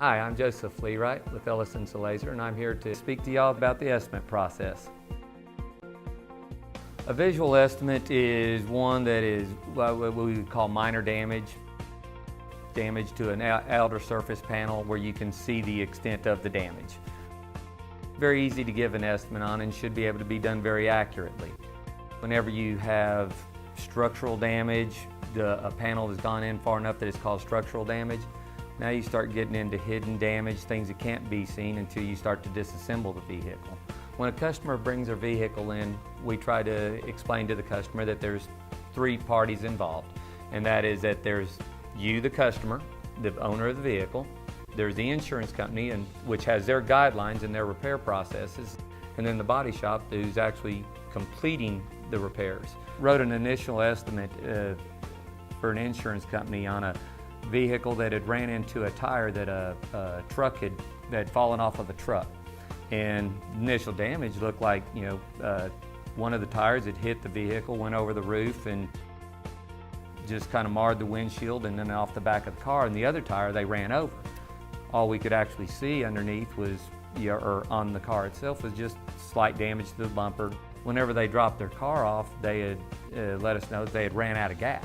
Hi, I'm Joseph Leewright with Ellison Laser, and I'm here to speak to y'all about the estimate process. A visual estimate is one that is what we would call minor damage to an outer surface panel where you can see the extent of the damage. Very easy to give an estimate on and should be able to be done very accurately. Whenever you have structural damage, a panel has gone in far enough that it's called structural damage. Now you start getting into hidden damage, things that can't be seen until you start to disassemble the vehicle. When a customer brings their vehicle in, we try to explain to the customer that there's three parties involved. And that is that there's you, the customer, the owner of the vehicle, there's the insurance company, which has their guidelines and their repair processes, and then the body shop who's actually completing the repairs. Wrote an initial estimate for an insurance company on a vehicle that had ran into a tire that a truck had fallen off of a truck. And initial damage looked like, one of the tires had hit the vehicle, went over the roof, and just kind of marred the windshield and then off the back of the car. And the other tire they ran over. All we could actually see underneath was, or on the car itself, was just slight damage to the bumper. Whenever they dropped their car off, they had let us know that they had ran out of gas,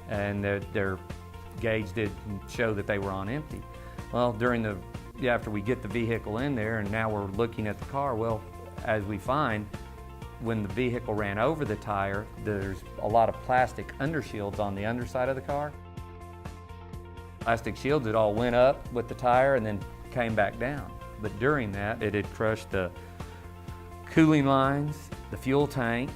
and their gauge did show that they were on empty. Well, after we get the vehicle in there and now we're looking at the car, well, as we find, when the vehicle ran over the tire, there's a lot of plastic undershields on the underside of the car. Plastic shields, it all went up with the tire and then came back down. But during that, it had crushed the cooling lines, the fuel tank,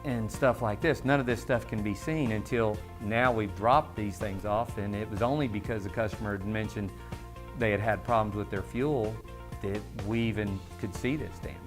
and stuff like this. None of this stuff can be seen until now we've dropped these things off, and it was only because the customer had mentioned they had had problems with their fuel that we even could see this damage.